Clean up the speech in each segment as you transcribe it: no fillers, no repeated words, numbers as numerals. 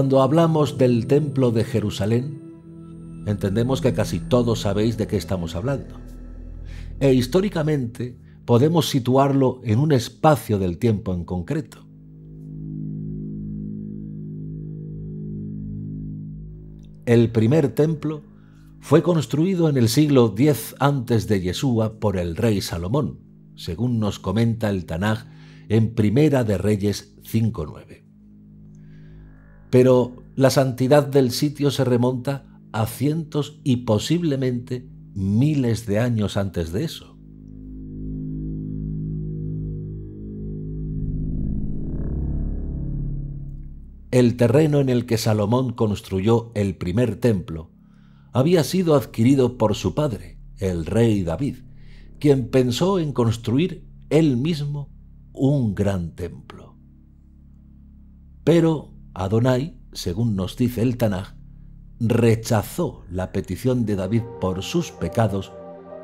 Cuando hablamos del Templo de Jerusalén, entendemos que casi todos sabéis de qué estamos hablando. E históricamente podemos situarlo en un espacio del tiempo en concreto. El primer templo fue construido en el siglo X antes de Yeshua por el rey Salomón, según nos comenta el Tanaj en Primera de Reyes 5:9. Pero la santidad del sitio se remonta a cientos y posiblemente miles de años antes de eso. El terreno en el que Salomón construyó el primer templo había sido adquirido por su padre, el rey David, quien pensó en construir él mismo un gran templo. Pero Adonai, según nos dice el Tanaj, rechazó la petición de David por sus pecados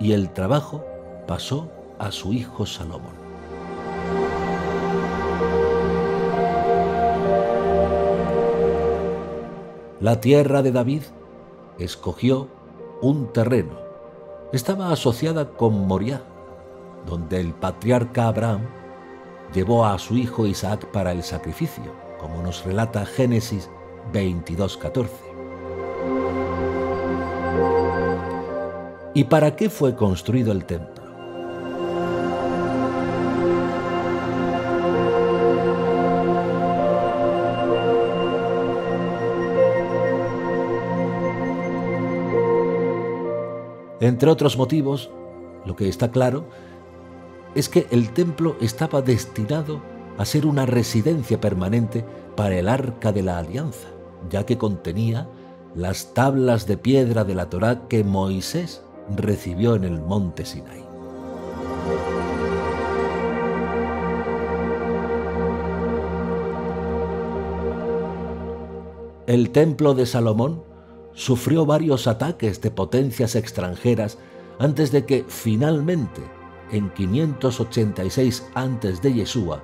y el trabajo pasó a su hijo Salomón. La tierra de David escogió un terreno. Estaba asociada con Moriah, donde el patriarca Abraham llevó a su hijo Isaac para el sacrificio, como nos relata Génesis 22:14. ¿Y para qué fue construido el templo? Entre otros motivos, lo que está claro es que el templo estaba destinado a ser una residencia permanente para el Arca de la Alianza, ya que contenía las tablas de piedra de la Torá que Moisés recibió en el monte Sinai. El templo de Salomón sufrió varios ataques de potencias extranjeras antes de que finalmente, en 586 antes de Yeshua,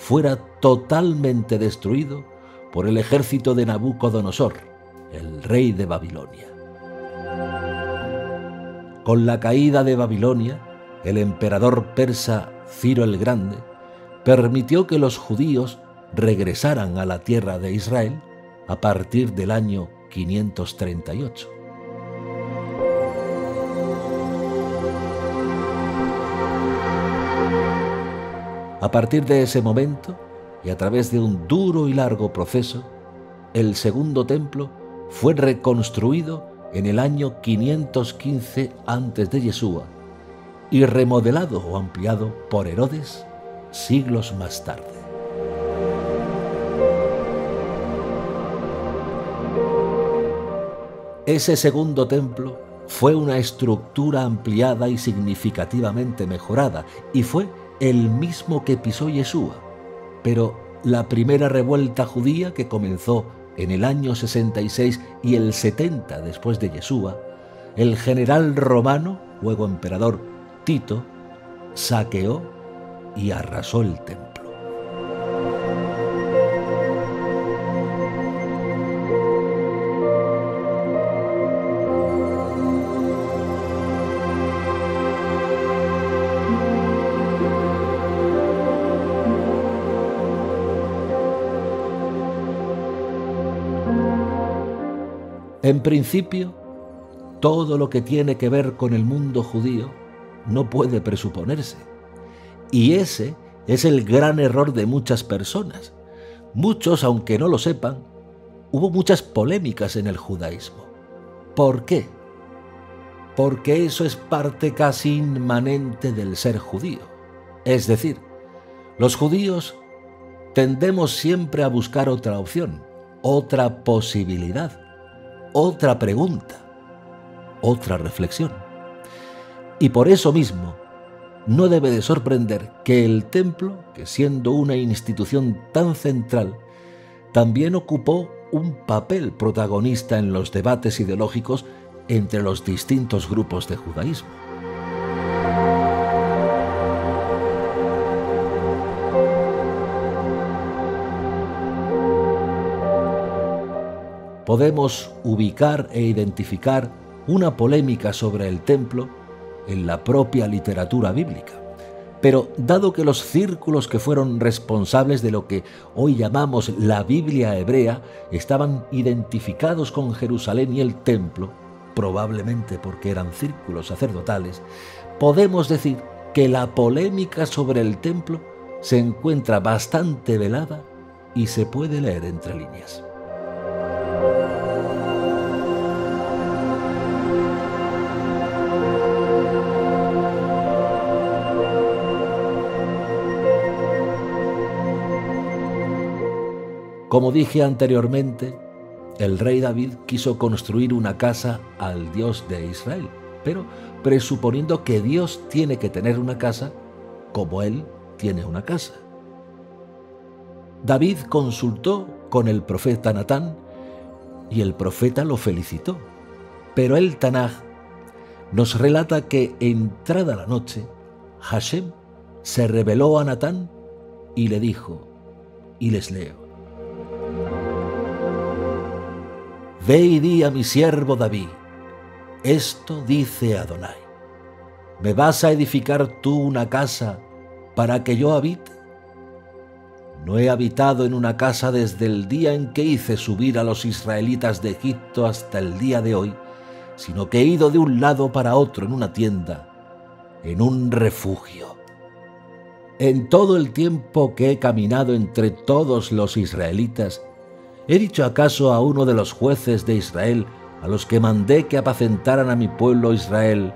fuera totalmente destruido por el ejército de Nabucodonosor, el rey de Babilonia. Con la caída de Babilonia, el emperador persa Ciro el Grande permitió que los judíos regresaran a la tierra de Israel a partir del año 538. A partir de ese momento, y a través de un duro y largo proceso, el segundo templo fue reconstruido en el año 515 antes de Yeshua y remodelado o ampliado por Herodes siglos más tarde. Ese segundo templo fue una estructura ampliada y significativamente mejorada, y fue el mismo que pisó Yeshua. Pero la primera revuelta judía, que comenzó en el año 66 y el 70 después de Yeshua, el general romano, luego emperador Tito, saqueó y arrasó el templo. En principio, todo lo que tiene que ver con el mundo judío no puede presuponerse. Y ese es el gran error de muchas personas. Muchos, aunque no lo sepan, hubo muchas polémicas en el judaísmo. ¿Por qué? Porque eso es parte casi inmanente del ser judío. Es decir, los judíos tendemos siempre a buscar otra opción, otra posibilidad, otra pregunta, otra reflexión. Y por eso mismo, no debe de sorprender que el templo, que siendo una institución tan central, también ocupó un papel protagonista en los debates ideológicos entre los distintos grupos de judaísmo. podemos ubicar e identificar una polémica sobre el templo en la propia literatura bíblica. Pero dado que los círculos que fueron responsables de lo que hoy llamamos la Biblia hebrea estaban identificados con Jerusalén y el templo, probablemente porque eran círculos sacerdotales, podemos decir que la polémica sobre el templo se encuentra bastante velada y se puede leer entre líneas. Como dije anteriormente, el rey David quiso construir una casa al Dios de Israel, pero presuponiendo que Dios tiene que tener una casa como él tiene una casa. David consultó con el profeta Natán y el profeta lo felicitó, pero el Tanaj nos relata que entrada la noche, Hashem se reveló a Natán y le dijo, y les leo: Ve y di a mi siervo David, esto dice Adonai, ¿me vas a edificar tú una casa para que yo habite? No he habitado en una casa desde el día en que hice subir a los israelitas de Egipto hasta el día de hoy, sino que he ido de un lado para otro en una tienda, en un refugio. En todo el tiempo que he caminado entre todos los israelitas, ¿he dicho acaso a uno de los jueces de Israel, a los que mandé que apacentaran a mi pueblo Israel,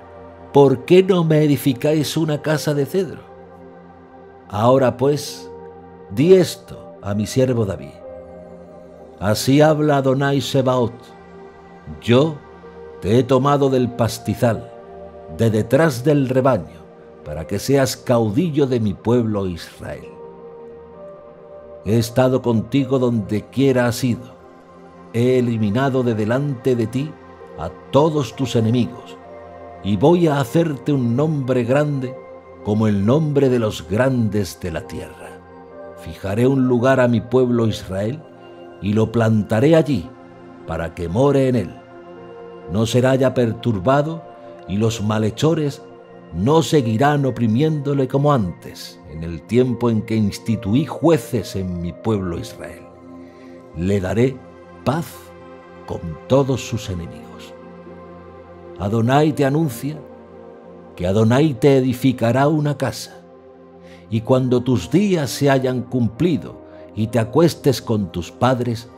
¿por qué no me edificáis una casa de cedro? Ahora pues, di esto a mi siervo David. Así habla Adonai Sebaot: yo te he tomado del pastizal, de detrás del rebaño, para que seas caudillo de mi pueblo Israel. He estado contigo donde quiera has ido. He eliminado de delante de ti a todos tus enemigos, y voy a hacerte un nombre grande como el nombre de los grandes de la tierra. Fijaré un lugar a mi pueblo Israel y lo plantaré allí para que more en él. No será ya perturbado y los malhechores no seguirán oprimiéndole como antes, en el tiempo en que instituí jueces en mi pueblo Israel. Le daré paz con todos sus enemigos. Adonai te anuncia que Adonai te edificará una casa, y cuando tus días se hayan cumplido y te acuestes con tus padres,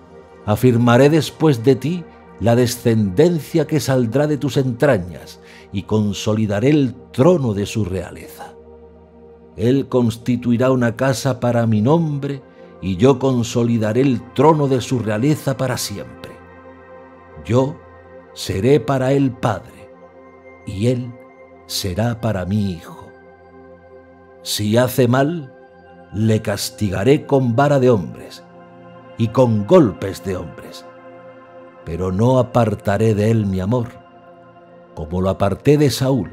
afirmaré después de ti la descendencia que saldrá de tus entrañas, y consolidaré el trono de su realeza. Él constituirá una casa para mi nombre, y yo consolidaré el trono de su realeza para siempre. Yo seré para él padre, y él será para mí hijo. Si hace mal, le castigaré con vara de hombres y con golpes de hombres, pero no apartaré de él mi amor, como lo aparté de Saúl,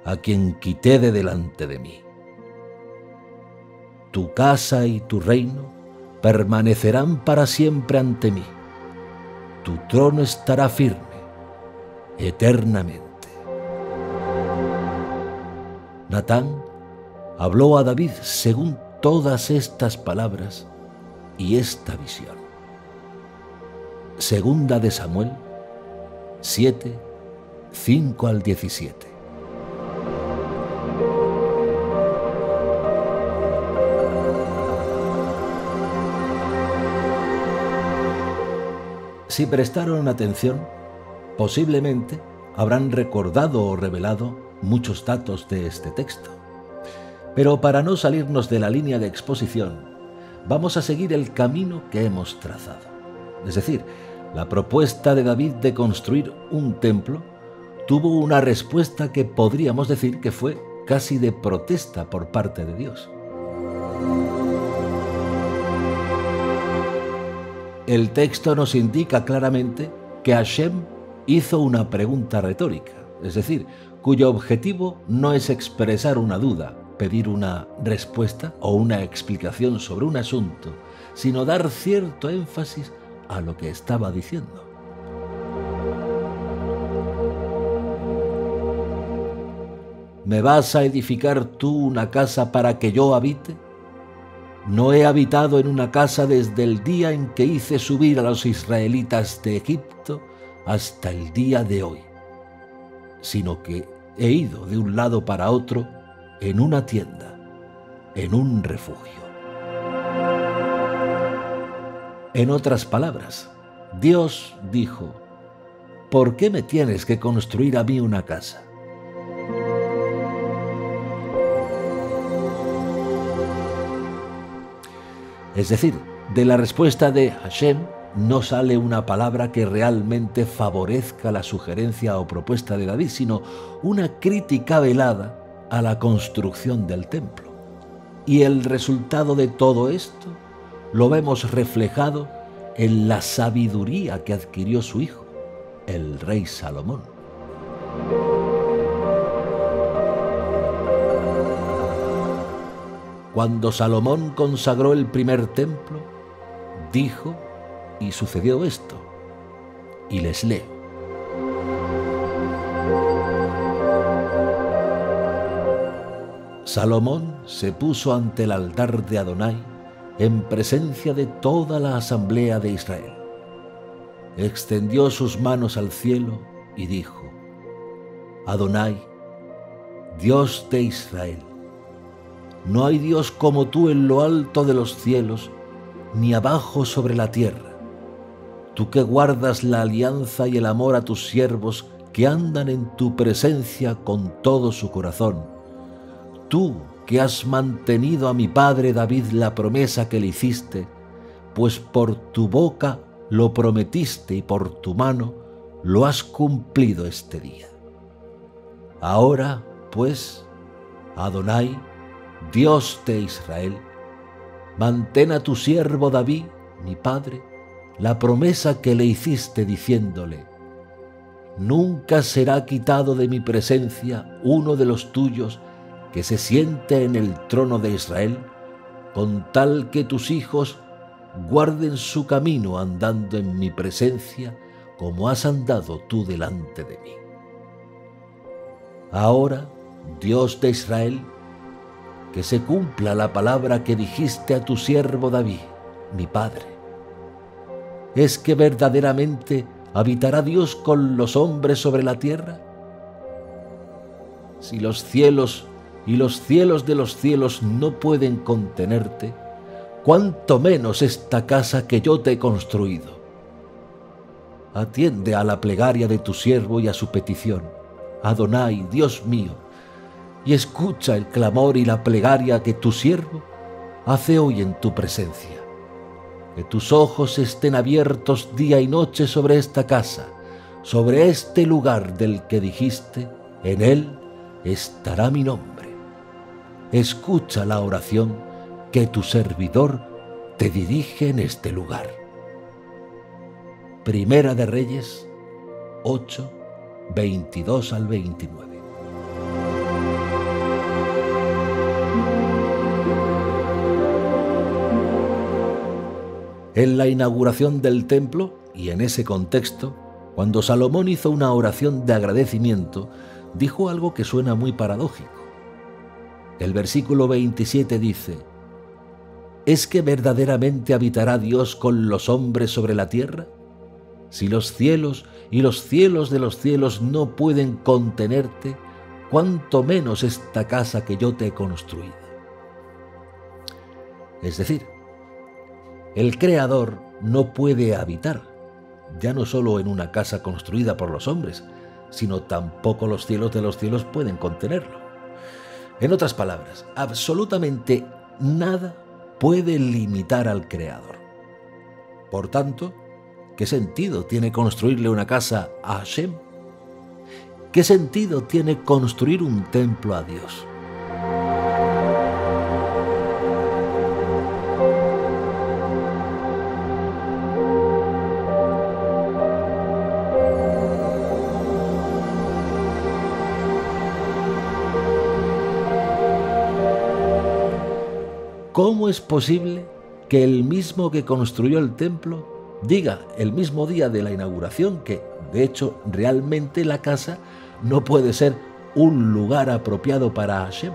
a quien quité de delante de mí. Tu casa y tu reino permanecerán para siempre ante mí. Tu trono estará firme eternamente. Natán habló a David según todas estas palabras y esta visión. Segunda de Samuel 7, 5 al 17. Si prestaron atención, posiblemente habrán recordado o revelado muchos datos de este texto. Pero para no salirnos de la línea de exposición, vamos a seguir el camino que hemos trazado. Es decir, la propuesta de David de construir un templo tuvo una respuesta que podríamos decir que fue casi de protesta por parte de Dios. El texto nos indica claramente que Hashem hizo una pregunta retórica, es decir, cuyo objetivo no es expresar una duda, pedir una respuesta o una explicación sobre un asunto, sino dar cierto énfasis a lo que estaba diciendo. ¿Me vas a edificar tú una casa para que yo habite? No he habitado en una casa desde el día en que hice subir a los israelitas de Egipto hasta el día de hoy, sino que he ido de un lado para otro en una tienda, en un refugio. En otras palabras, Dios dijo: ¿por qué me tienes que construir a mí una casa? Es decir, de la respuesta de Hashem no sale una palabra que realmente favorezca la sugerencia o propuesta de David, sino una crítica velada a la construcción del templo. Y el resultado de todo esto lo vemos reflejado en la sabiduría que adquirió su hijo, el rey Salomón. Cuando Salomón consagró el primer templo, dijo, y sucedió esto, y les leo. Salomón se puso ante el altar de Adonai en presencia de toda la asamblea de Israel. Extendió sus manos al cielo y dijo: Adonai, Dios de Israel, no hay Dios como tú en lo alto de los cielos, ni abajo sobre la tierra. Tú que guardas la alianza y el amor a tus siervos que andan en tu presencia con todo su corazón. Tú que has mantenido a mi padre David la promesa que le hiciste, pues por tu boca lo prometiste y por tu mano lo has cumplido este día. Ahora, pues, Adonai, Dios de Israel, mantén a tu siervo David, mi padre, la promesa que le hiciste diciéndole: nunca será quitado de mi presencia uno de los tuyos que se siente en el trono de Israel, con tal que tus hijos guarden su camino andando en mi presencia, como has andado tú delante de mí. Ahora, Dios de Israel, que se cumpla la palabra que dijiste a tu siervo David, mi padre. ¿Es que verdaderamente habitará Dios con los hombres sobre la tierra? Si los cielos y los cielos de los cielos no pueden contenerte, cuánto menos esta casa que yo te he construido. Atiende a la plegaria de tu siervo y a su petición, Adonai, Dios mío, y escucha el clamor y la plegaria que tu siervo hace hoy en tu presencia. Que tus ojos estén abiertos día y noche sobre esta casa, sobre este lugar del que dijiste, en él estará mi nombre. Escucha la oración que tu servidor te dirige en este lugar. Primera de Reyes 8, 22 al 29. En la inauguración del templo, y en ese contexto, cuando Salomón hizo una oración de agradecimiento, dijo algo que suena muy paradójico. El versículo 27 dice: ¿es que verdaderamente habitará Dios con los hombres sobre la tierra? Si los cielos y los cielos de los cielos no pueden contenerte, cuánto menos esta casa que yo te he construido. Es decir, el Creador no puede habitar, ya no solo en una casa construida por los hombres, sino tampoco los cielos de los cielos pueden contenerlo. En otras palabras, absolutamente nada puede limitar al Creador. Por tanto, ¿qué sentido tiene construirle una casa a Hashem? ¿Qué sentido tiene construir un templo a Dios? ¿Cómo es posible que el mismo que construyó el templo diga el mismo día de la inauguración que, de hecho, realmente la casa no puede ser un lugar apropiado para Hashem.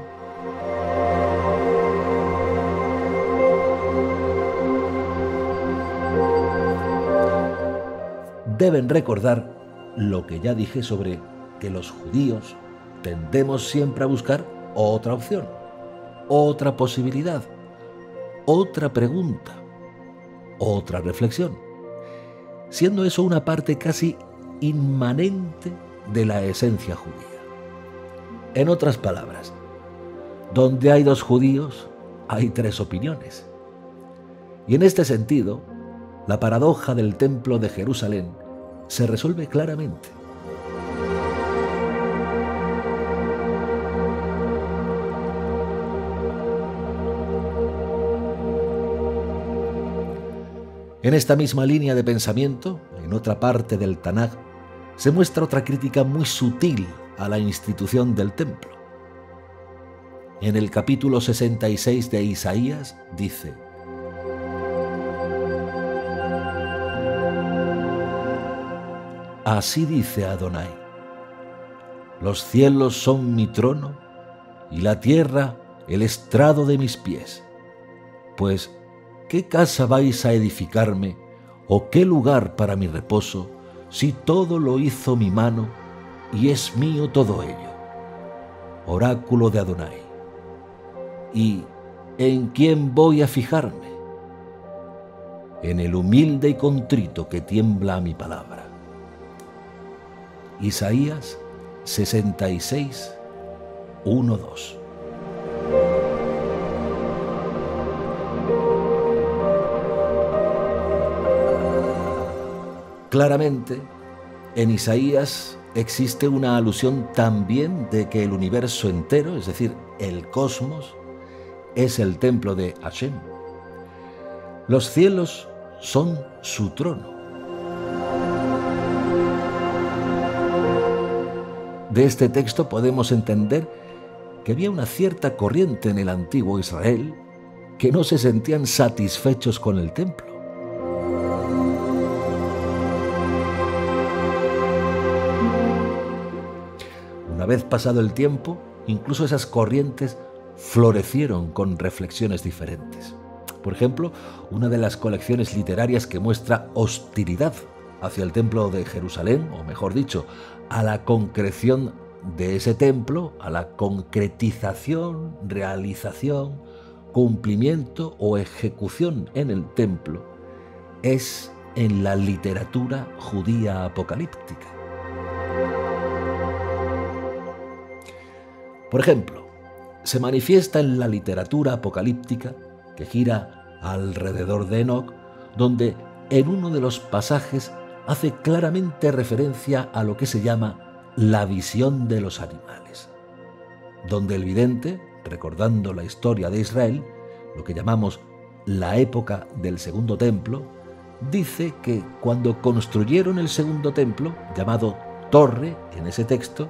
Deben recordar lo que ya dije sobre que los judíos tendemos siempre a buscar otra opción, otra posibilidad, otra pregunta, otra reflexión, siendo eso una parte casi inmanente de la esencia judía. En otras palabras, donde hay dos judíos, hay tres opiniones. Y en este sentido, la paradoja del Templo de Jerusalén se resuelve claramente. En esta misma línea de pensamiento, en otra parte del Tanaj, se muestra otra crítica muy sutil a la institución del templo. En el capítulo 66 de Isaías dice: Así dice Adonai: los cielos son mi trono y la tierra el estrado de mis pies. Pues, ¿qué casa vais a edificarme o qué lugar para mi reposo, si todo lo hizo mi mano y es mío todo ello? Oráculo de Adonai. ¿Y en quién voy a fijarme? En el humilde y contrito que tiembla a mi palabra. Isaías 66, 1-2. Claramente, en Isaías existe una alusión también de que el universo entero, es decir, el cosmos, es el templo de Hashem. Los cielos son su trono. De este texto podemos entender que había una cierta corriente en el antiguo Israel que no se sentían satisfechos con el templo. Una vez pasado el tiempo, incluso esas corrientes florecieron con reflexiones diferentes. Por ejemplo, una de las colecciones literarias que muestra hostilidad hacia el templo de Jerusalén, o mejor dicho, a la concreción de ese templo, a la concretización, realización, cumplimiento o ejecución en el templo, es en la literatura judía apocalíptica. Por ejemplo, se manifiesta en la literatura apocalíptica que gira alrededor de Enoc, donde en uno de los pasajes hace claramente referencia a lo que se llama la visión de los animales, donde el vidente, recordando la historia de Israel, lo que llamamos la época del segundo templo, dice que cuando construyeron el segundo templo, llamado torre en ese texto,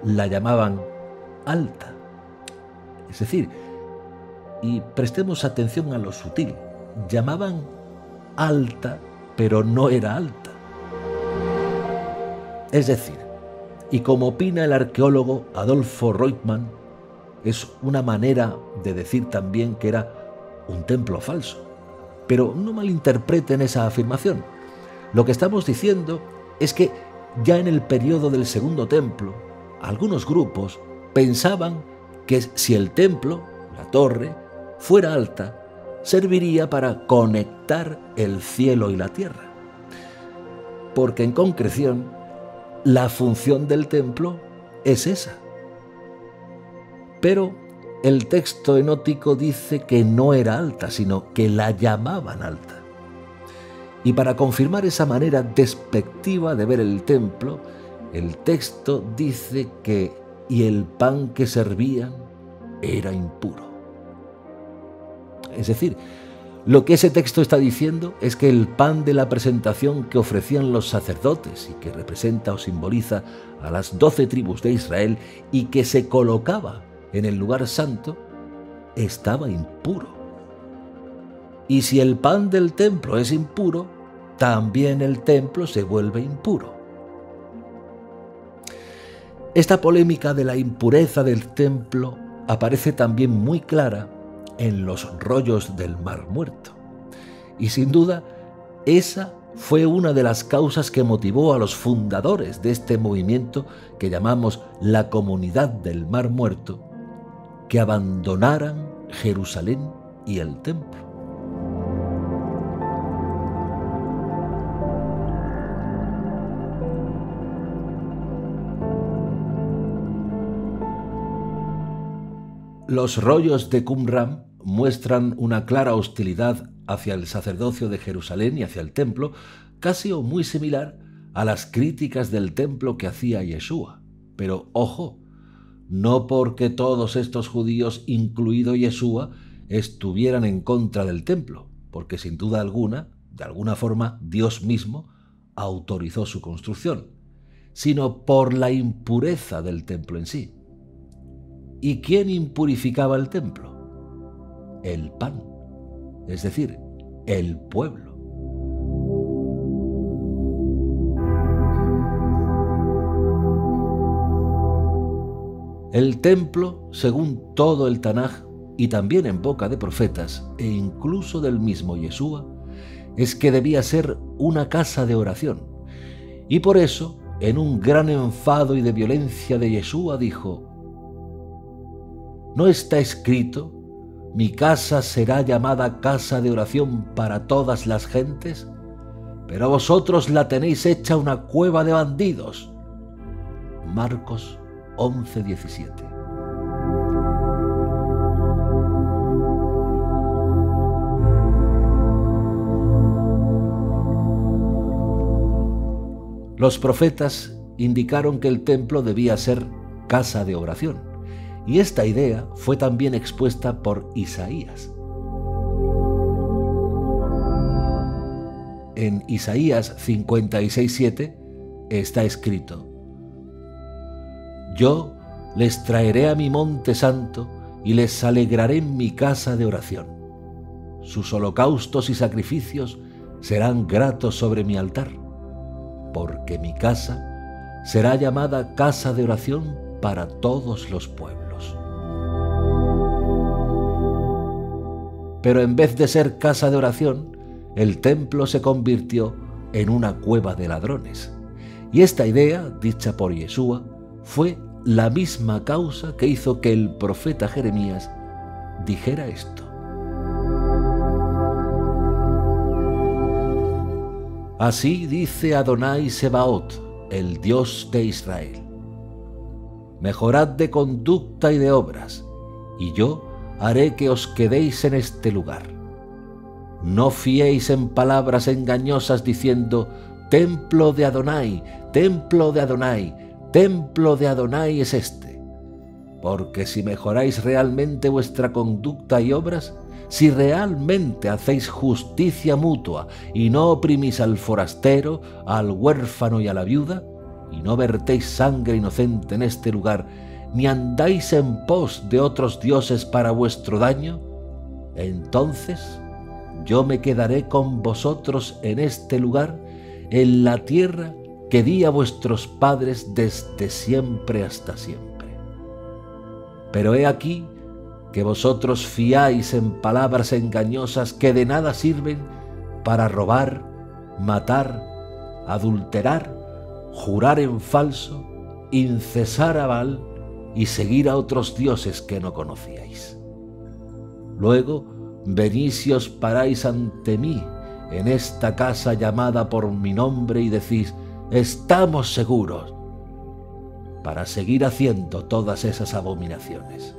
la llamaban alta. Es decir, y prestemos atención a lo sutil, llamaban alta, pero no era alta. Es decir, y como opina el arqueólogo Adolfo Reutemann, es una manera de decir también que era un templo falso. Pero no malinterpreten esa afirmación. Lo que estamos diciendo es que ya en el periodo del segundo templo, algunos grupos pensaban que si el templo, la torre, fuera alta, serviría para conectar el cielo y la tierra. Porque en concreción, la función del templo es esa. Pero el texto enótico dice que no era alta, sino que la llamaban alta. Y para confirmar esa manera despectiva de ver el templo, el texto dice que y el pan que servían era impuro. Es decir, lo que ese texto está diciendo es que el pan de la presentación que ofrecían los sacerdotes y que representa o simboliza a las 12 tribus de Israel y que se colocaba en el lugar santo, estaba impuro. Y si el pan del templo es impuro, también el templo se vuelve impuro. Esta polémica de la impureza del templo aparece también muy clara en los rollos del Mar Muerto. Y sin duda, esa fue una de las causas que motivó a los fundadores de este movimiento que llamamos la Comunidad del Mar Muerto, que abandonaran Jerusalén y el templo. Los rollos de Qumran muestran una clara hostilidad hacia el sacerdocio de Jerusalén y hacia el templo, casi o muy similar a las críticas del templo que hacía Yeshua. Pero ojo, no porque todos estos judíos, incluido Yeshua, estuvieran en contra del templo, porque sin duda alguna, de alguna forma, Dios mismo autorizó su construcción, sino por la impureza del templo en sí. ¿Y quién impurificaba el templo? El pan, es decir, el pueblo. El templo, según todo el Tanaj, y también en boca de profetas, e incluso del mismo Yeshua, es que debía ser una casa de oración. Y por eso, en un gran enfado y de violencia de Yeshua, dijo: ¿no está escrito, mi casa será llamada casa de oración para todas las gentes? Pero vosotros la tenéis hecha una cueva de bandidos? Marcos 11:17. Los profetas indicaron que el templo debía ser casa de oración. Y esta idea fue también expuesta por Isaías. En Isaías 56:7 está escrito: yo les traeré a mi monte santo y les alegraré en mi casa de oración. Sus holocaustos y sacrificios serán gratos sobre mi altar, porque mi casa será llamada casa de oración para todos los pueblos. Pero en vez de ser casa de oración, el templo se convirtió en una cueva de ladrones. Y esta idea, dicha por Yeshua, fue la misma causa que hizo que el profeta Jeremías dijera esto. Así dice Adonai Sebaot, el Dios de Israel: mejorad de conducta y de obras, y yo haré que os quedéis en este lugar. No fiéis en palabras engañosas diciendo: templo de Adonai, templo de Adonai, templo de Adonai es este. Porque si mejoráis realmente vuestra conducta y obras, si realmente hacéis justicia mutua y no oprimís al forastero, al huérfano y a la viuda, y no vertéis sangre inocente en este lugar, ni andáis en pos de otros dioses para vuestro daño, entonces yo me quedaré con vosotros en este lugar, en la tierra que di a vuestros padres desde siempre hasta siempre. Pero he aquí que vosotros fiáis en palabras engañosas que de nada sirven para robar, matar, adulterar, jurar en falso, incesar a Baal y seguir a otros dioses que no conocíais. Luego venís y os paráis ante mí en esta casa llamada por mi nombre y decís: estamos seguros, para seguir haciendo todas esas abominaciones.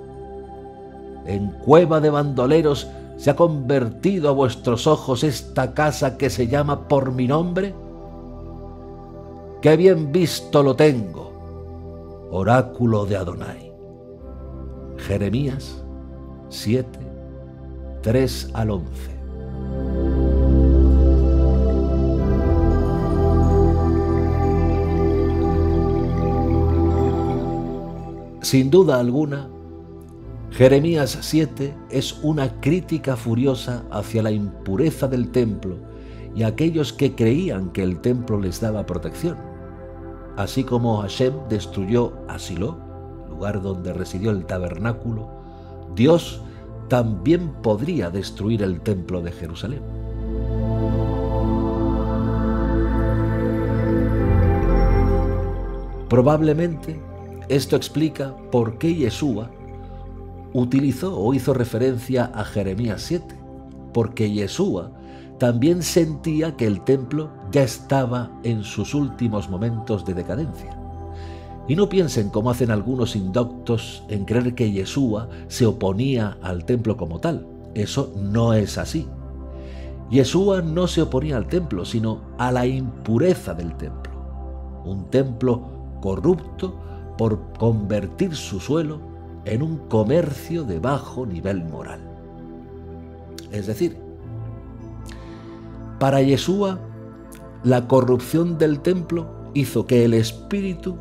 En cueva de bandoleros se ha convertido a vuestros ojos esta casa que se llama por mi nombre. ¡Qué bien visto lo tengo! Oráculo de Adonai. Jeremías 7, 3 al 11. Sin duda alguna, Jeremías 7 es una crítica furiosa hacia la impureza del templo y a aquellos que creían que el templo les daba protección. Así como Hashem destruyó a Silo, lugar donde residió el tabernáculo, Dios también podría destruir el templo de Jerusalén. Probablemente esto explica por qué Yeshua utilizó o hizo referencia a Jeremías 7, porque Yeshua también sentía que el templo ya estaba en sus últimos momentos de decadencia. Y no piensen, como hacen algunos indoctos, en creer que Yeshua se oponía al templo como tal. Eso no es así. Yeshua no se oponía al templo, sino a la impureza del templo. Un templo corrupto por convertir su suelo en un comercio de bajo nivel moral. Es decir, para Yeshua, la corrupción del templo hizo que el espíritu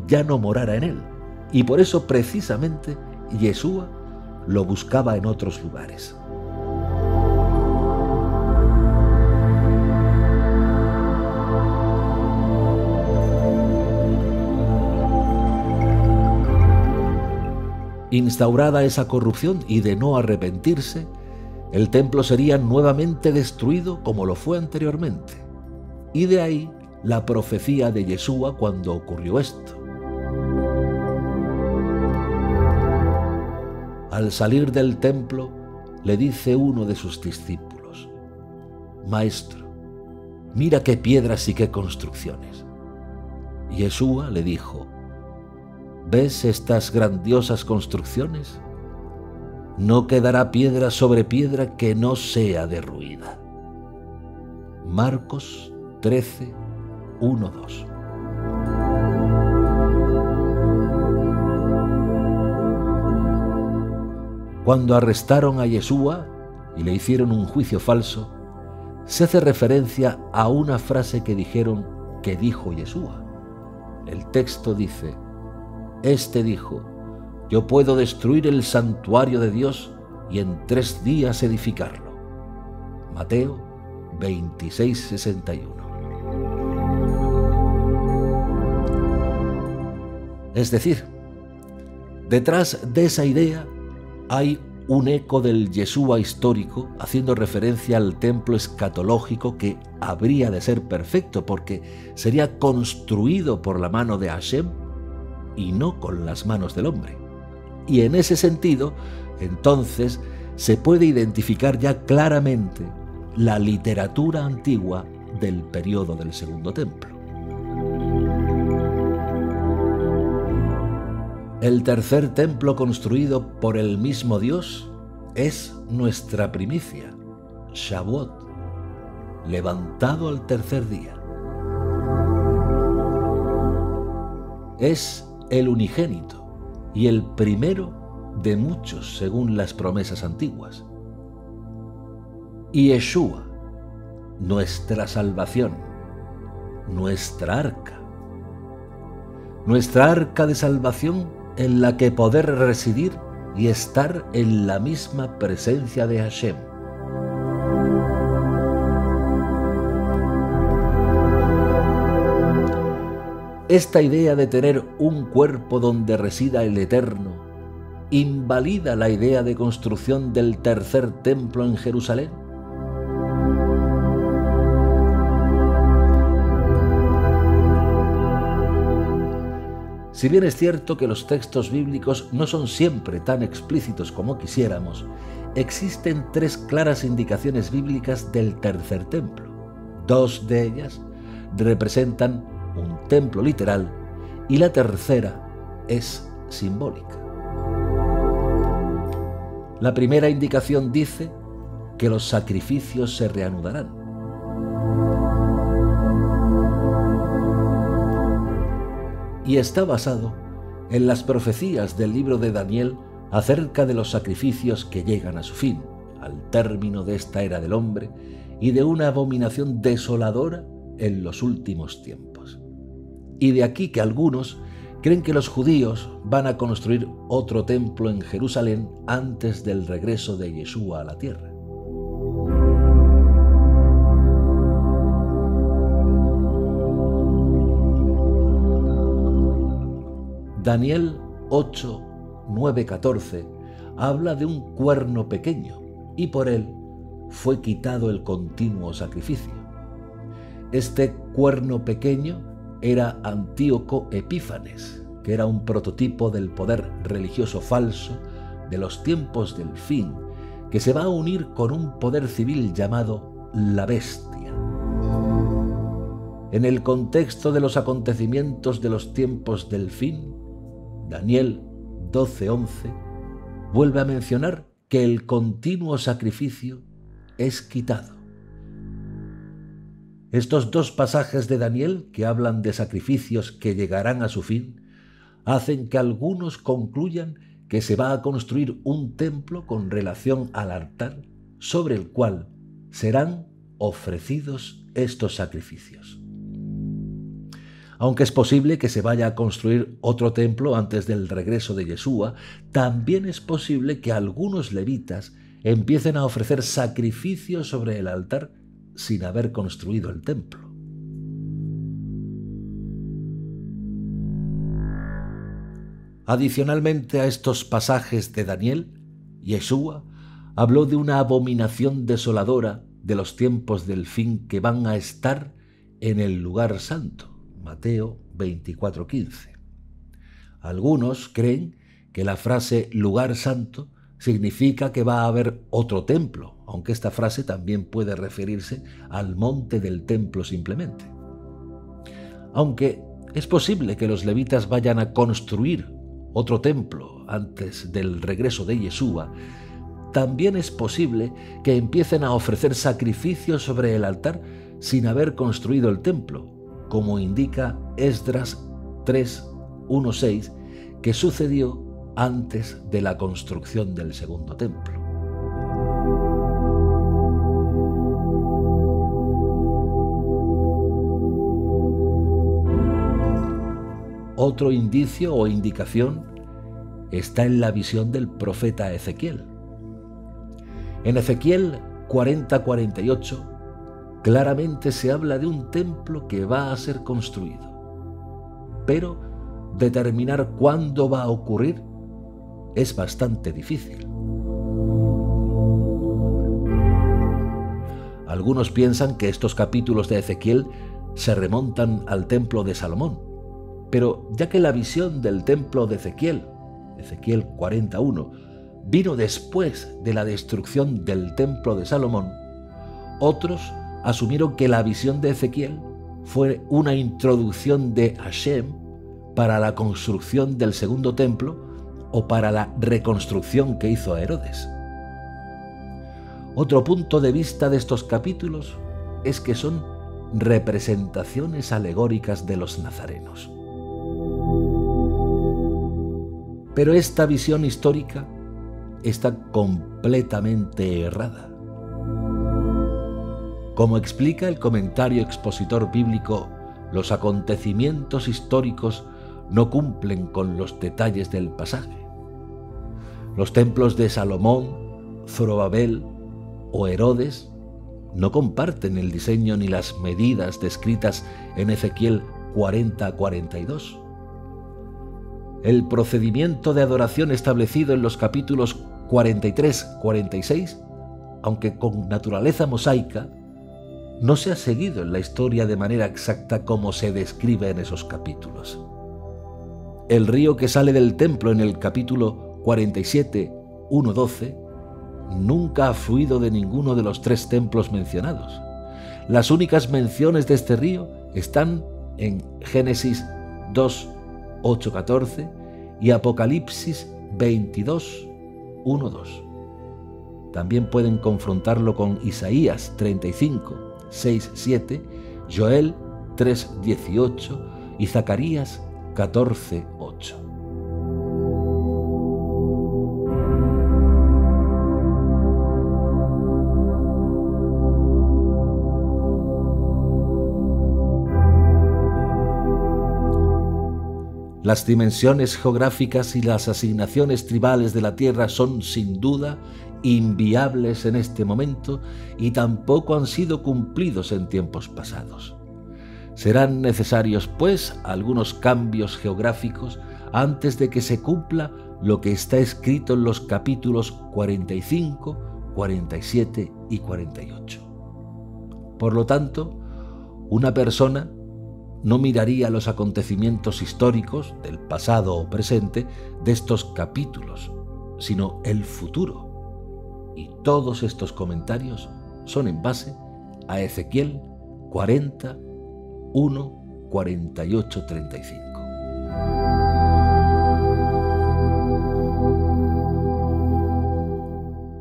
ya no morara en él, y por eso precisamente Yeshua lo buscaba en otros lugares. Instaurada esa corrupción y de no arrepentirse, el templo sería nuevamente destruido como lo fue anteriormente. Y de ahí la profecía de Yeshua cuando ocurrió esto. Al salir del templo, le dice uno de sus discípulos: Maestro, mira qué piedras y qué construcciones. Yeshua le dijo: ¿ves estas grandiosas construcciones? No quedará piedra sobre piedra que no sea derruida. Marcos 13, 1, 2. Cuando arrestaron a Yeshua y le hicieron un juicio falso, se hace referencia a una frase que dijo Yeshua. El texto dice: Este dijo: yo puedo destruir el santuario de Dios y en 3 días edificarlo. Mateo 26, 61. Es decir, detrás de esa idea hay un eco del Yeshua histórico haciendo referencia al templo escatológico que habría de ser perfecto porque sería construido por la mano de Hashem y no con las manos del hombre. Y en ese sentido, entonces, se puede identificar ya claramente la literatura antigua del periodo del Segundo Templo. El tercer templo construido por el mismo Dios es nuestra primicia, Shavuot, levantado al tercer día. Es el unigénito y el primero de muchos según las promesas antiguas. Y Yeshua, nuestra salvación, nuestra arca de salvación en la que poder residir y estar en la misma presencia de Hashem. Esta idea de tener un cuerpo donde resida el Eterno invalida la idea de construcción del tercer templo en Jerusalén. Si bien es cierto que los textos bíblicos no son siempre tan explícitos como quisiéramos, existen 3 claras indicaciones bíblicas del tercer templo. 2 de ellas representan un templo literal y la tercera es simbólica. La primera indicación dice que los sacrificios se reanudarán. Y está basado en las profecías del libro de Daniel acerca de los sacrificios que llegan a su fin, al término de esta era del hombre y de una abominación desoladora en los últimos tiempos. Y de aquí que algunos creen que los judíos van a construir otro templo en Jerusalén antes del regreso de Yeshua a la tierra. Daniel 8, 9, 14 habla de un cuerno pequeño y por él fue quitado el continuo sacrificio. Este cuerno pequeño era Antíoco Epífanes, que era un prototipo del poder religioso falso de los tiempos del fin, que se va a unir con un poder civil llamado la Bestia. En el contexto de los acontecimientos de los tiempos del fin, Daniel 12:11 vuelve a mencionar que el continuo sacrificio es quitado. Estos dos pasajes de Daniel, que hablan de sacrificios que llegarán a su fin, hacen que algunos concluyan que se va a construir un templo con relación al altar sobre el cual serán ofrecidos estos sacrificios. Aunque es posible que se vaya a construir otro templo antes del regreso de Yeshua, también es posible que algunos levitas empiecen a ofrecer sacrificios sobre el altar sin haber construido el templo. Adicionalmente a estos pasajes de Daniel, Yeshua habló de una abominación desoladora de los tiempos del fin que van a estar en el lugar santo, Mateo 24:15. Algunos creen que la frase lugar santo significa que va a haber otro templo, aunque esta frase también puede referirse al monte del templo simplemente. Aunque es posible que los levitas vayan a construir otro templo antes del regreso de Yeshua, también es posible que empiecen a ofrecer sacrificios sobre el altar sin haber construido el templo, como indica Esdras 3:1-6, que sucedió antes de la construcción del segundo templo. Otro indicio o indicación está en la visión del profeta Ezequiel. En Ezequiel 40:48 claramente se habla de un templo que va a ser construido, pero determinar cuándo va a ocurrir es bastante difícil. Algunos piensan que estos capítulos de Ezequiel se remontan al templo de Salomón, pero ya que la visión del templo de Ezequiel 40:1, vino después de la destrucción del templo de Salomón, otros asumieron que la visión de Ezequiel fue una introducción de Hashem para la construcción del segundo templo o para la reconstrucción que hizo Herodes. Otro punto de vista de estos capítulos es que son representaciones alegóricas de los nazarenos. Pero esta visión histórica está completamente errada. Como explica el comentario expositor bíblico, los acontecimientos históricos no cumplen con los detalles del pasaje. Los templos de Salomón, Zorobabel o Herodes no comparten el diseño ni las medidas descritas en Ezequiel 40:42. El procedimiento de adoración establecido en los capítulos 43-46, aunque con naturaleza mosaica, no se ha seguido en la historia de manera exacta como se describe en esos capítulos. El río que sale del templo en el capítulo 47:1-12 nunca ha fluido de ninguno de los tres templos mencionados. Las únicas menciones de este río están en Génesis 2:8-14 y Apocalipsis 22:1-2. También pueden confrontarlo con Isaías 35:6-7, Joel 3:18 y Zacarías 14:8. Las dimensiones geográficas y las asignaciones tribales de la tierra son sin duda inviables en este momento y tampoco han sido cumplidos en tiempos pasados. Serán necesarios, pues, algunos cambios geográficos antes de que se cumpla lo que está escrito en los capítulos 45, 47 y 48. Por lo tanto, una persona no miraría los acontecimientos históricos del pasado o presente de estos capítulos, sino el futuro. Y todos estos comentarios son en base a Ezequiel 40, 1, 48, 35.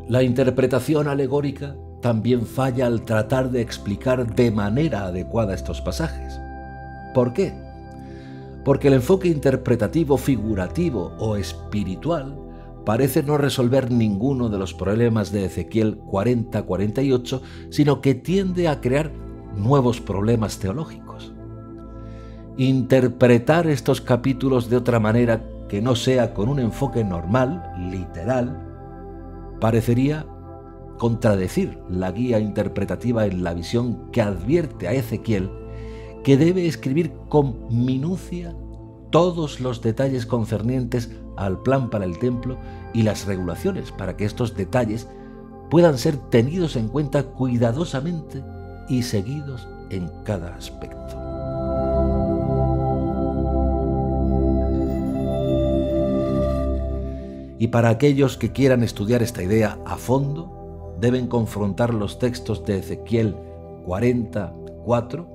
La interpretación alegórica también falla al tratar de explicar de manera adecuada estos pasajes. ¿Por qué? Porque el enfoque interpretativo, figurativo o espiritual parece no resolver ninguno de los problemas de Ezequiel 40-48, sino que tiende a crear nuevos problemas teológicos. Interpretar estos capítulos de otra manera que no sea con un enfoque normal, literal, parecería contradecir la guía interpretativa en la visión que advierte a Ezequiel que debe escribir con minucia todos los detalles concernientes al plan para el templo y las regulaciones para que estos detalles puedan ser tenidos en cuenta cuidadosamente y seguidos en cada aspecto. Y para aquellos que quieran estudiar esta idea a fondo, deben confrontar los textos de Ezequiel 44,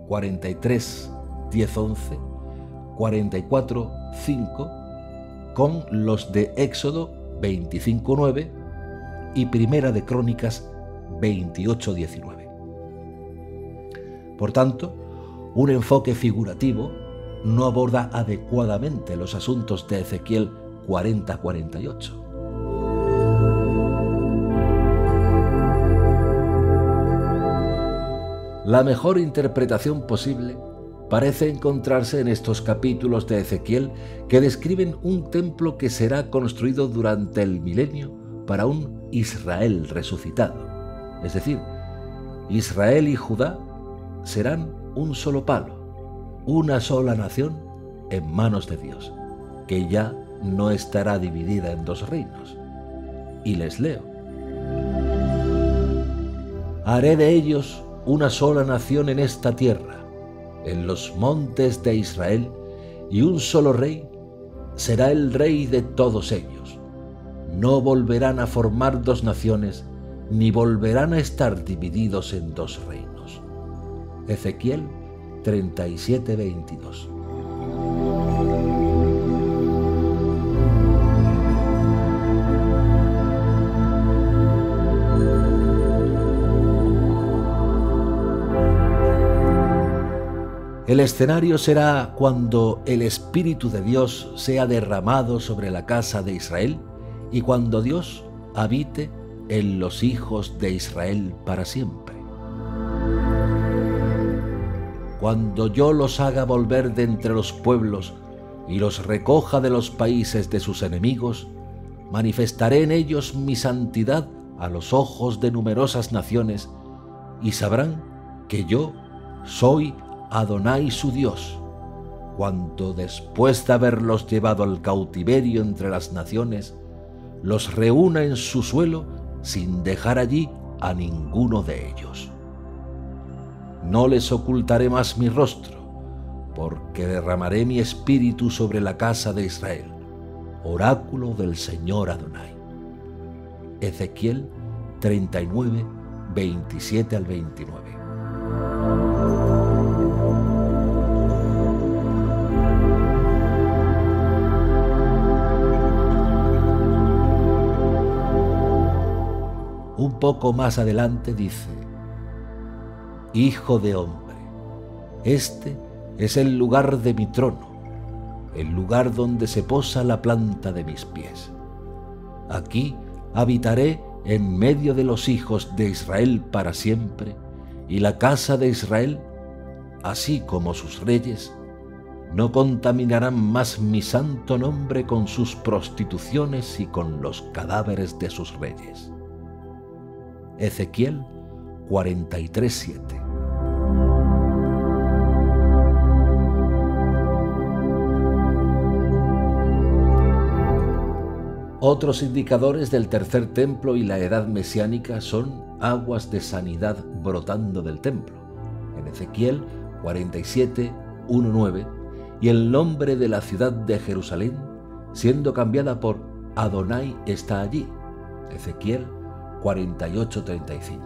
43, 10-11, 44, 5, con los de Éxodo 25-9 y Primera de Crónicas 28-19. Por tanto, un enfoque figurativo no aborda adecuadamente los asuntos de Ezequiel 40-48. La mejor interpretación posible parece encontrarse en estos capítulos de Ezequiel que describen un templo que será construido durante el milenio para un Israel resucitado. Es decir, Israel y Judá serán un solo palo, una sola nación en manos de Dios, que ya no estará dividida en dos reinos. Y les leo: haré de ellos una sola nación en esta tierra, en los montes de Israel, y un solo rey será el rey de todos ellos. No volverán a formar dos naciones, ni volverán a estar divididos en dos reinos. Ezequiel 37:22. El escenario será cuando el Espíritu de Dios sea derramado sobre la casa de Israel y cuando Dios habite en los hijos de Israel para siempre. Cuando yo los haga volver de entre los pueblos y los recoja de los países de sus enemigos, manifestaré en ellos mi santidad a los ojos de numerosas naciones y sabrán que yo soy Adonai su Dios, cuando después de haberlos llevado al cautiverio entre las naciones, los reúna en su suelo sin dejar allí a ninguno de ellos. No les ocultaré más mi rostro, porque derramaré mi espíritu sobre la casa de Israel, oráculo del Señor Adonai. Ezequiel 39, 27 al 29. Un poco más adelante dice: Hijo de hombre, este es el lugar de mi trono, el lugar donde se posa la planta de mis pies. Aquí habitaré en medio de los hijos de Israel para siempre, y la casa de Israel, así como sus reyes, no contaminarán más mi santo nombre con sus prostituciones y con los cadáveres de sus reyes. Ezequiel 43:7. Otros indicadores del tercer templo y la edad mesiánica son aguas de sanidad brotando del templo, en Ezequiel 47, 1-9, y el nombre de la ciudad de Jerusalén siendo cambiada por Adonai está allí, Ezequiel 48, 35.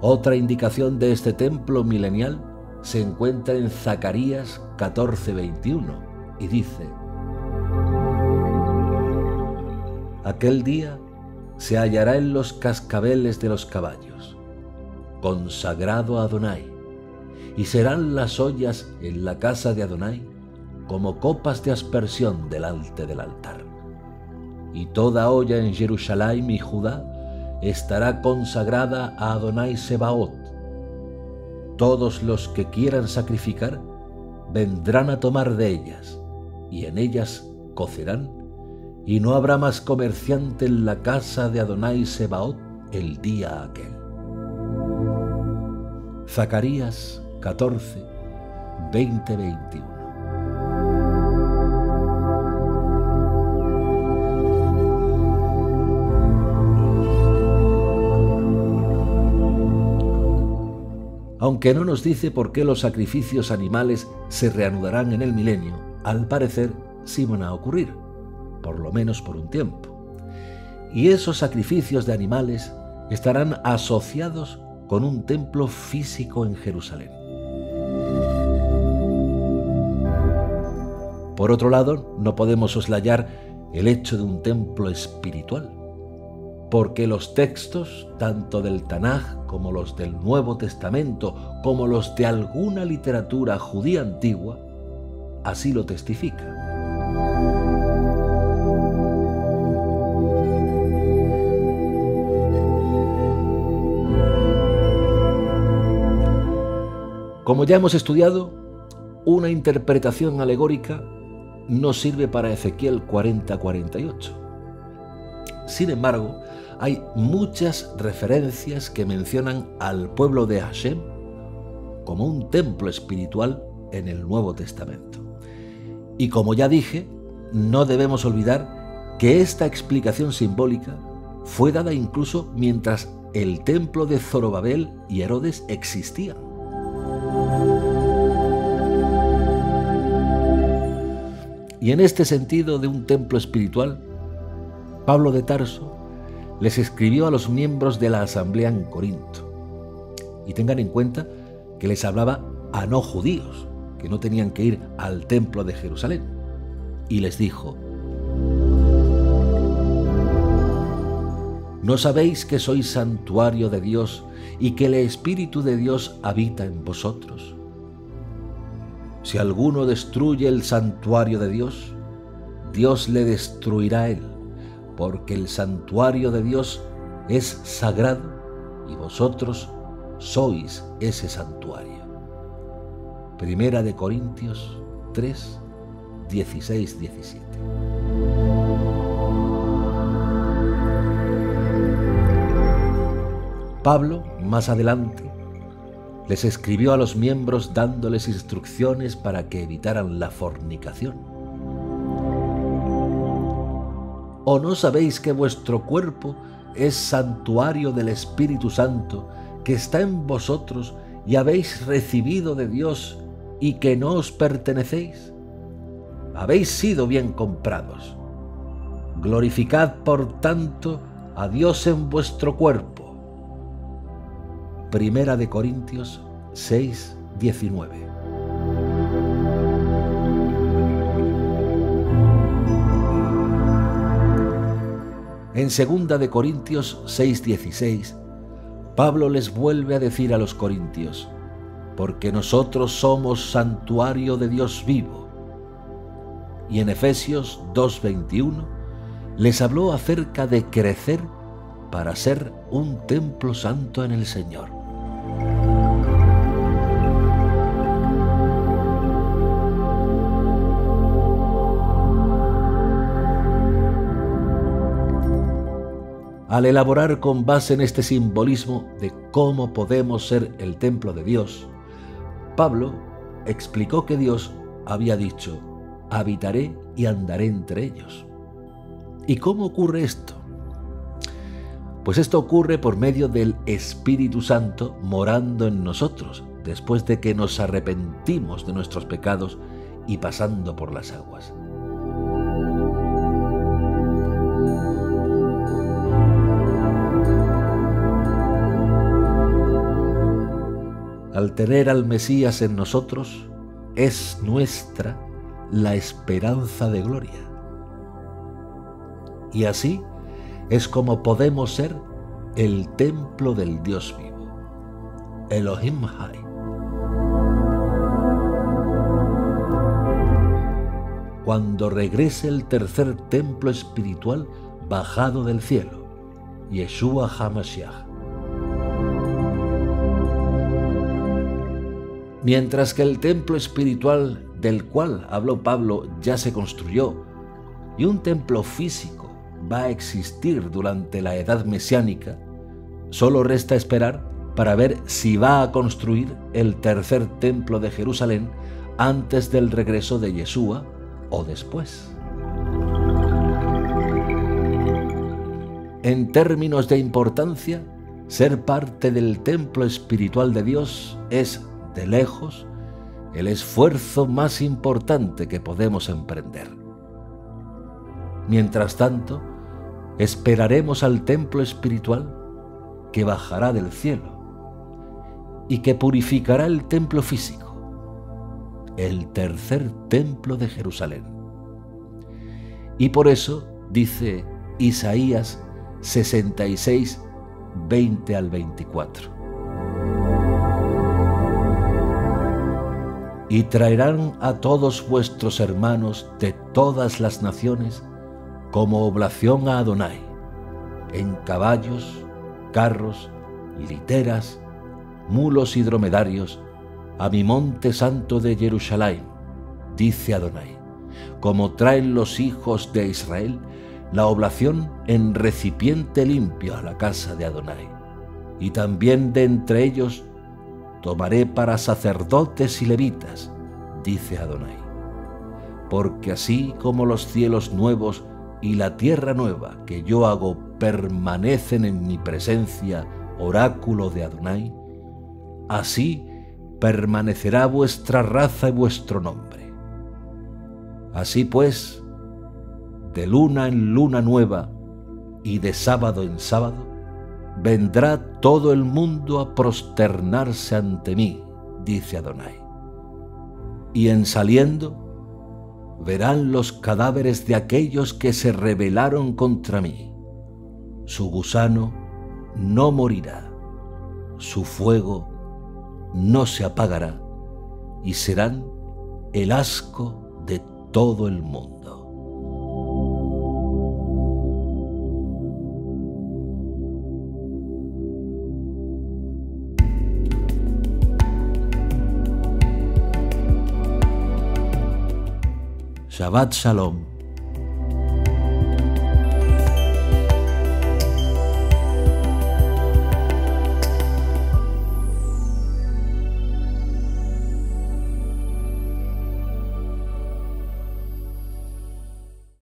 Otra indicación de este templo milenial se encuentra en Zacarías 14:21 y dice: aquel día se hallará en los cascabeles de los caballos, consagrado a Adonai, y serán las ollas en la casa de Adonai como copas de aspersión delante del altar. Y toda olla en Jerusalén y Judá estará consagrada a Adonai Sebaot. Todos los que quieran sacrificar vendrán a tomar de ellas, y en ellas cocerán, y no habrá más comerciante en la casa de Adonai Sebaot el día aquel. Zacarías 14, 20-21. Aunque no nos dice por qué los sacrificios animales se reanudarán en el milenio, al parecer sí van a ocurrir, por lo menos por un tiempo. Y esos sacrificios de animales estarán asociados con un templo físico en Jerusalén. Por otro lado, no podemos soslayar el hecho de un templo espiritual, porque los textos, tanto del Tanaj como los del Nuevo Testamento, como los de alguna literatura judía antigua, así lo testifican. Como ya hemos estudiado, una interpretación alegórica no sirve para Ezequiel 40-48. Sin embargo, hay muchas referencias que mencionan al pueblo de Hashem como un templo espiritual en el Nuevo Testamento. Y como ya dije, no debemos olvidar que esta explicación simbólica fue dada incluso mientras el templo de Zorobabel y Herodes existían. Y en este sentido de un templo espiritual, Pablo de Tarso les escribió a los miembros de la asamblea en Corinto. Y tengan en cuenta que les hablaba a no judíos, que no tenían que ir al templo de Jerusalén. Y les dijo: ¿no sabéis que sois santuario de Dios y que el Espíritu de Dios habita en vosotros? Si alguno destruye el santuario de Dios, Dios le destruirá a él, porque el santuario de Dios es sagrado y vosotros sois ese santuario. Primera de Corintios 3, 16-17. Pablo, más adelante, les escribió a los miembros dándoles instrucciones para que evitaran la fornicación. ¿O no sabéis que vuestro cuerpo es santuario del Espíritu Santo que está en vosotros y habéis recibido de Dios y que no os pertenecéis? Habéis sido bien comprados. Glorificad, por tanto, a Dios en vuestro cuerpo. Primera de Corintios 6, 19. En 2 de Corintios 6:16, Pablo les vuelve a decir a los corintios: porque nosotros somos santuario de Dios vivo. Y en Efesios 2:21 les habló acerca de crecer para ser un templo santo en el Señor. Al elaborar con base en este simbolismo de cómo podemos ser el templo de Dios, Pablo explicó que Dios había dicho: habitaré y andaré entre ellos. ¿Y cómo ocurre esto? Pues esto ocurre por medio del Espíritu Santo morando en nosotros, después de que nos arrepentimos de nuestros pecados y pasando por las aguas. Al tener al Mesías en nosotros, es nuestra la esperanza de gloria. Y así es como podemos ser el templo del Dios vivo, Elohim Hay. Cuando regrese el tercer templo espiritual bajado del cielo, Yeshua HaMashiach. Mientras que el templo espiritual del cual habló Pablo ya se construyó, y un templo físico va a existir durante la edad mesiánica, solo resta esperar para ver si va a construir el tercer templo de Jerusalén antes del regreso de Yeshua o después. En términos de importancia, ser parte del templo espiritual de Dios es, de lejos, el esfuerzo más importante que podemos emprender. Mientras tanto, esperaremos al templo espiritual que bajará del cielo y que purificará el templo físico, el tercer templo de Jerusalén. Y por eso dice Isaías 66, 20 al 24. Y traerán a todos vuestros hermanos de todas las naciones como oblación a Adonai, en caballos, carros, literas, mulos y dromedarios, a mi monte santo de Jerusalén, dice Adonai, como traen los hijos de Israel la oblación en recipiente limpio a la casa de Adonai. Y también de entre ellos tomaré para sacerdotes y levitas, dice Adonai. Porque así como los cielos nuevos y la tierra nueva que yo hago permanecen en mi presencia, oráculo de Adonai, así permanecerá vuestra raza y vuestro nombre. Así pues, de luna en luna nueva y de sábado en sábado, vendrá todo el mundo a prosternarse ante mí, dice Adonai. Y en saliendo, verán los cadáveres de aquellos que se rebelaron contra mí. Su gusano no morirá, su fuego no se apagará, y serán el asco de todo el mundo. Shabbat Shalom.